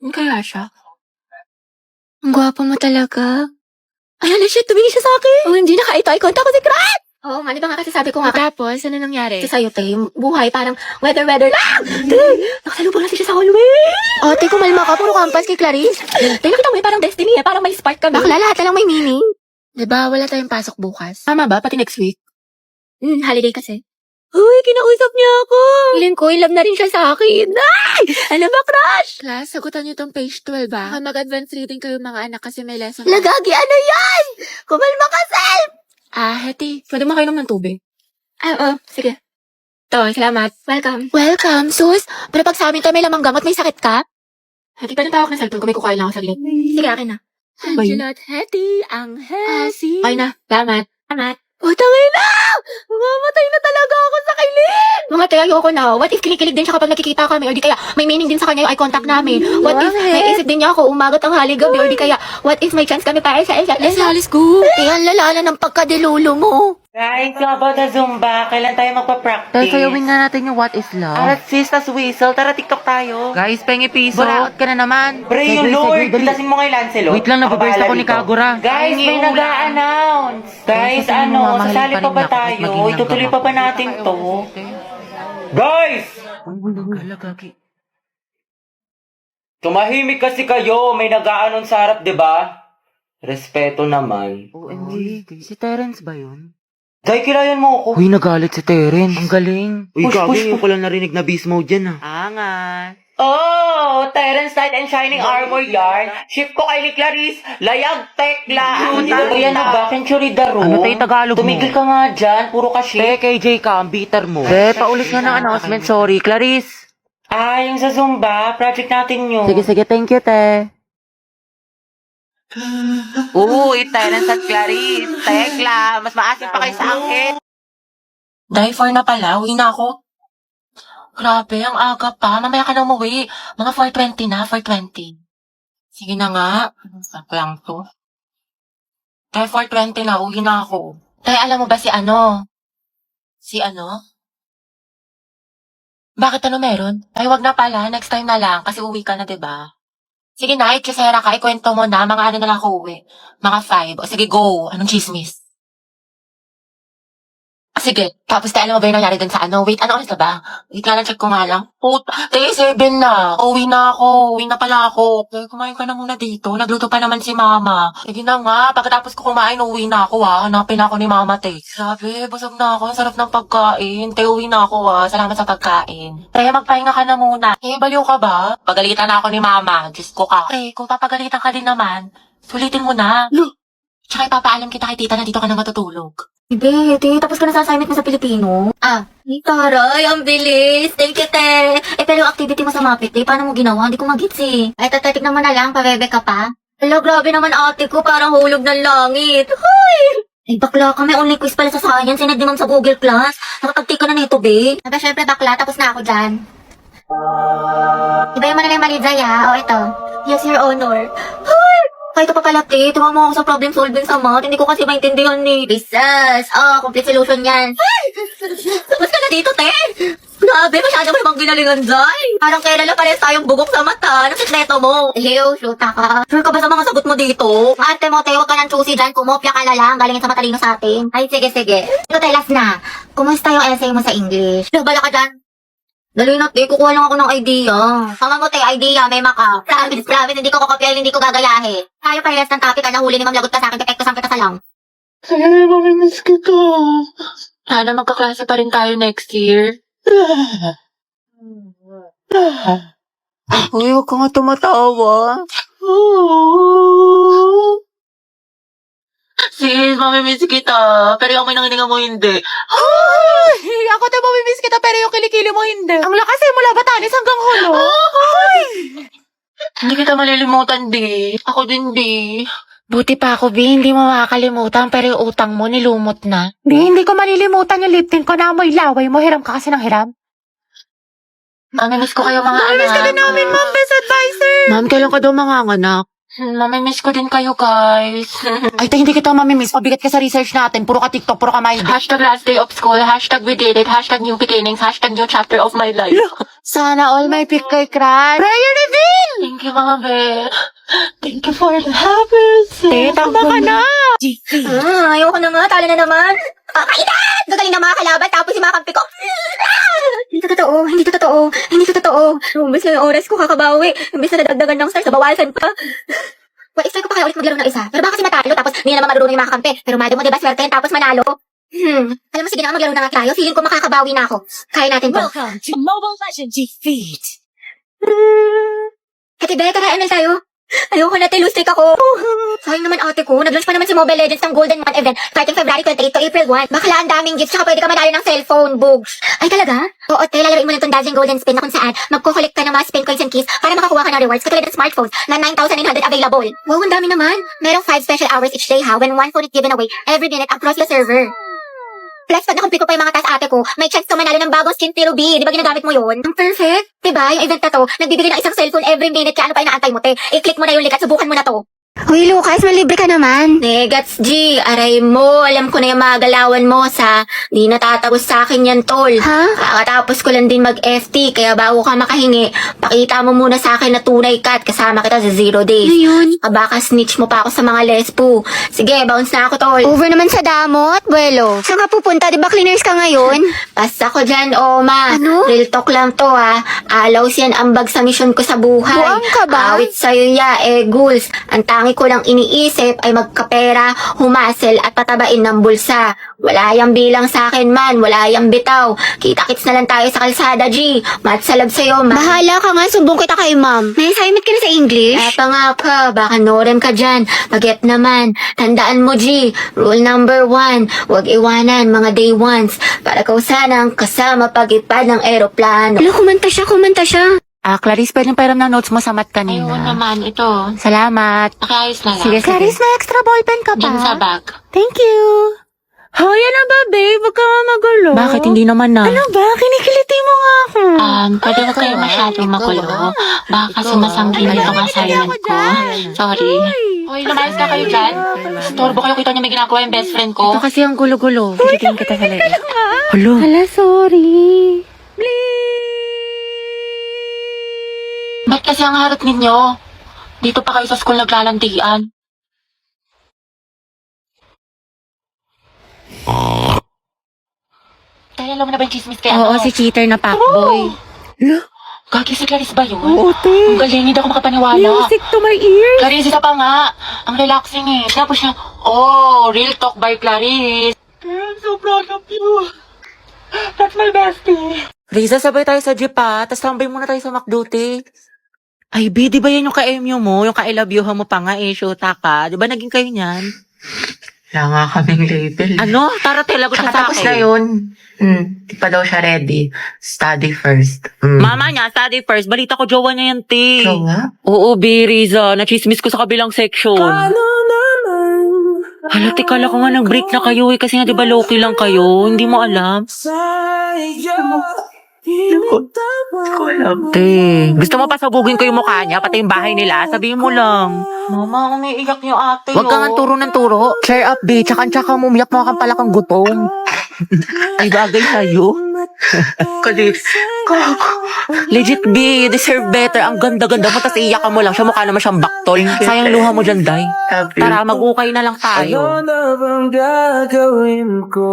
Ano kaya siya? Ang gwapo mo talaga. Ay, ano siya? Tumingin siya sa akin. Oh, hindi naka-eye contact ko si Crat! Oo nga, di ba nga kasi sabi ko nga. Tapos, ano nangyari? Kasi sa'yo, te, buhay, parang weather lang! Te, nakasalubong natin siya sa hallway! Oh, te, kumalma ka, puro kampas kay Clarice. Te, nakita mo parang destiny parang may spark kami. Bakla, lahat na lang may meaning. Diba, wala tayong pasok bukas? Tama ba? Pati next week? Holiday kasi. Uy, kinausap niya ako. Feeling ko, love na rin siya sa akin. Ay! Ano ba, crush? Class, sagutan niyo tong page 12, ba? Mag-advance reading kayo mga anak kasi may lesson. Lagagi, ano yan? Kumalma ka, self! Heti, pwede mo kainom ng tubig? Oo, sige. To, salamat. Welcome. Welcome, sus. Pero pag sa amin to may lamang gamot, may sakit ka? Heti, pwede tawag na cellphone kung may kukain lang ako saglit. Sige, akin na. Angela at Heti, ang Hesi. Okay na, salamat. Salamat. Tangay na! Mamatay na talaga ako sa kilig! Mamatay, ayoko na. What if kinikilig din siya kapag nakikita kami? Or di kaya may meaning din sa kanya yung eye contact namin? What if may isip din niya ako umagat ang haligabi? Or di kaya, what if may chance kami para sa let's go! Yan, lalala ng pagkadilulo mo. Guys, yung about the Zumba, kailan tayo magpa-practice? Tayo sayawin nga natin yung What is Love. Arat sis, tas whistle, tara TikTok tayo. Guys, pengi piso. Buraot ka na naman. Pre, yung Lord, lasin mo kay Lancelot. Wait lang, nababurst ako ni Kagura. Guys, may nag-a-announce. Guys, sasali pa ba tayo? Itutuloy pa ba natin to? Guys! Tumahimik kasi kayo, may nag-a-announce sa harap, diba? Respeto naman. OMG, si Terence ba yun? Guy, kilayan mo ako. Uy, nagalit si Terence. Ang galing. Uy, gabi, ko lang narinig na beast mode dyan Angat. Oh, Terence Knight and Shining Armor yarn. Ship ko kay ni Clarice. Layag tekla. Yan na ba? Century Daro. Ano tayo Tagalog mo? Tumigil ka nga dyan. Puro ka ship. KJ ka, ang bitter mo. Paulit nga ng announcement. Sorry, Clarice. Yung sa Zumba, project natin yun. Sige, thank you, te. Uy, Terence at Clarice. Tekla, mas maasin pa kayo sa angkin. Die for na pala, uwi na ako. Grabe, ang aga pa. Mamaya ka na umuwi. Mga 4:20 na, 4:20. Sige na nga. Saan lang to? Tay, 4:20 na, uwi na ako. Tay, alam mo ba si ano? Si ano? Bakit ano meron? Ay, wag na pala. Next time na lang, kasi uwi ka na, diba? Sige na, ikisera ka, ikwento mo na. Mga ano na lang ako uwi. Mga 5. O sige, go. Anong chismis? Sige, tapos alam mo ba yung nangyari dun sa ano? Wait, ano oras na ba? Wait nga lang, check ko nga lang. Day 7 na. Uwi na ako. Uwi na pala ako. Okay, kumain ka na muna dito. Nagluto pa naman si mama. Sige na nga, pagkatapos ko kumain, uwi na ako Hanapin ako ni mama, te. Grabe, busog na ako. Ang sarap ng pagkain. Te, uwi na ako Salamat sa pagkain. Te, magpahinga ka na muna. Baliw ka ba? Pagalitan na ako ni mama. Diyos ko ka. Te, kung papagalitan ka din naman, sulitin mo na. Tsaka ipapaalam kita kay tita na dito ka na matutulog. Hindi, tapos ka na sa assignment mo sa Pilipino. Taray, ang bilis. Thank you, te. Pero yung activity mo sa Muppet Day, paano mo ginawa? Hindi ko magits Ay, tatignan mo na lang, pabebe ka pa. Hala, grabe naman ate ko, parang hulog ng langit. Hoy! Ay, bakla ka, may online quiz pala sa science. Sinad naman sa Google Class. Nakatag-take ka na nito, be. Aba, syempre bakla, tapos na ako dyan. Iba yung manalay malidzay, ha? O, ito. Yes, your honor. Hoy! Kahit pa pala, te, tuwa mo ako sa problem solving sa math. Hindi ko kasi maintindihan ni Bisas. Complete solution yan. Ay! Tapos ka na dito, te. Grabe, masyado mo namang ginalingan dyan. Parang kailan na parehas tayong bugok sa mata. Anong sikreto mo? Ew, shoota ka. Sure ka ba sa mga sagot mo dito? Ate mo, te, huwag ka nang choosy dyan. Kumopya ka na lang. Galingin sa matalino sa atin. Ay, sige. Ito, te, last na. Kumusta yung essay mo sa English? Bala ka dyan. Dali na, te. Kukuha lang ako ng idea. Sama mo, te, idea. May maka. Promise. Hindi ko kokopyahin, hindi ko gagayahin. Tayo parehas ng topic. Nahuli ni Ma'am Lagot pa sa akin. Pepektosan kita sa lang. Ay, mamimiss kita. Sana magkaklase pa rin tayo next year. Uy, huwag ka nga tumatawa. Sis, mamimiss kita. Pero yung pinanginingan mo hindi. Ay, ako tayo mamimiss kita pero yung kilikili mo hindi. Ang lakas mula Batanes hanggang Hulo. Hindi kita malilimutan, di. Ako din, di. Buti pa ako, Bi. Hindi mo makakalimutan pero yung utang mo nilumot na. Bi, hindi ko malilimutan yung lip tint ko na amoy laway mo. Hiram ka kasi ng hiram. Mamimiss ko kayo mga anak. Mamimiss ka din namin, Ma'am Best Advisor. Ma'am, kailan ka daw manganganak? Mamimiss ko din kayo, guys. Ay, hindi kita mamimiss. Pabigat ka sa research natin. Puro ka TikTok, puro ka my day. Hashtag last day of school, hashtag we did it, hashtag new beginnings, hashtag new chapter of my life. Sana all may pick kay crush. Prayer reveal! Thank you, you, Mami. Thank you for the happiness. Tama ka na. Ayoko na nga, talo na naman. Kainat! Gagaling na mga kalaban, tapos yung mga kampi ko. Hindi to totoo, hindi to totoo, hindi to totoo. Umbis na yung oras ko kakabawi. Umbis na nadagdagan ng stars, nabawasan pa. Well, expect ko pa kaya ulit maglaro ng isa. Pero baka kasi matalo, tapos hindi na naman marunong yung mga kampi. Pero madam mo, diba, swerte yan, tapos manalo. Alam mo, sige na, maglaro na nga tayo. Feeling ko makakabawi na ako. Kaya natin to. Welcome to Mobile Legends Defeat. Happy Beth, tara, ML tayo. Ayoko na, lose ako. Sayang naman ate ko, nag-launch pa naman si Mobile Legends ng Golden Month event starting February 28 to April 1. Bakla, ang daming gifts, tsaka pwede ka manalo ng cellphone, bugs. Ay, talaga? Oo, te, lalaroin mo lang itong Dazzling Golden Spin na kung saan magkukolekt ka ng mga spin coins and keys para makakuha ka ng rewards katulad ng smartphones na 9,900 available. Wow, ang dami naman. Merong 5 special hours each day ha, when one phone is given away every minute across the server. Plus, pag nakumplit ko pa yung mga task ate ko, may chance ka manalo ng bagong skin Tiro B. Di ba ginagamit mo yun? Ang perfect. Diba, yung event na to, nagbibigay ng isang cellphone every minute, kaya ano pa inaantay mo, te? I-click mo na yung link at subukan mo na to. Uy, Lucas, malibre ka naman. Negats, G. Aray mo, alam ko na yung mga galawan mo sa di natatagos sa akin yan, tol. Ha? Kakatapos ko lang din mag-FT, kaya bago ka makahingi, pakita mo muna sa akin na tunay ka at kasama kita sa 0 days. Ayun. Baka snitch mo pa ako sa mga lespo. Sige, bounce na ako, tol. Over naman sa damot, buwelo. Saan ka pupunta? Di ba cleaners ka ngayon? Basta ko dyan, Oma. Ano? Real talk lang to, ha. Alaws yan ambag sa misyon ko sa buhay. Buang ka ba? Awit sa'yo, ya, goals. Ang tangi ko lang iniisip ay magkapera, humasel at patabain ng bulsa. Wala yang bilang sa akin man, wala yang bitaw. Kita-kits na lang tayo sa kalsada, G. Matsalab sa'yo, ma. Bahala ka nga, sumbong kita kay ma'am. May assignment ka na sa English? Eto nga ka, baka norem ka dyan. Baget naman. Tandaan mo, G. Rule number 1, huwag iwanan mga day ones. Para kau sanang kasama pag-ipad ng eroplano. Ano, kumanta siya. Clarice, pwedeng pairam ng notes mo sa mat kanina. Ayun naman, ito. Salamat. Nakiayos na lang. Sige, Clarice, may extra ballpen ka pa? Diyan sa bag. Thank you. Hoy, ano ba, babe? Huwag ka nga magulo. Bakit? Hindi naman na. Ano ba? Kinikiliti mo nga ako. Pwede huwag kayo masyadong magulo. Baka kasi masanggin itong assignment ko. Sorry. Hoy, lumayas ka kayo dyan. Storbo kayo, kita niyo may ginagawa yung best friend ko. Ito kasi ang gulo-gulo. Kikitin kita sa leeg. Hala, sorry. Ba't kasi ang harap ninyo? Dito pa kayo sa school naglalandian. Dahil alam mo na ba yung chismis kaya Oo, si cheater na fuckboy. Gagi si Clarice ba yun? Oo, te. Ang galing, hindi ako makapaniwala. Music to my ears. Clarice, isa pa nga. Ang relaxing eh. Tapos siya, real talk by Clarice. I'm so proud of you. That's my bestie. Riza, sabay tayo sa jeep ha. Tapos tambay muna tayo sa McDuty. Ay, B, di ba yan yung ka-MU mo? Yung ka-I love you mo pa nga eh, shoota ka. Di ba naging kayo niyan? Wala nga kaming label. Ano? Tara, lagot siya sa Tapos akin. na yun. Di pa daw siya ready. Study first. Mama niya, study first. Balita ko, jowa niya yan, te. So nga? Oo, B, Riza. Nachismis ko sa kabilang section. Hala, kala ko nga nag-break na kayo eh. Kasi nga, di ba, low-key lang kayo? Hindi mo alam. Ko alam. Te, gusto mo pasabugin ko yung mukha niya, pati yung bahay nila? Sabihin mo lang. Mama, umiiyak niyo ate. Huwag ka nga turo ng turo. Cheer up, B. Tsaka mo, umiyak mo kang pala kang gutom. Ay, bagay sa'yo. Kalis. Legit, B. You deserve better. Ang ganda-ganda mo, tas iiyak ka mo lang. Siya mukha naman siyang baktol. Sayang luha mo dyan, Day. Love you. Tara, mag-ukay na lang tayo. Ano na bang gagawin ko?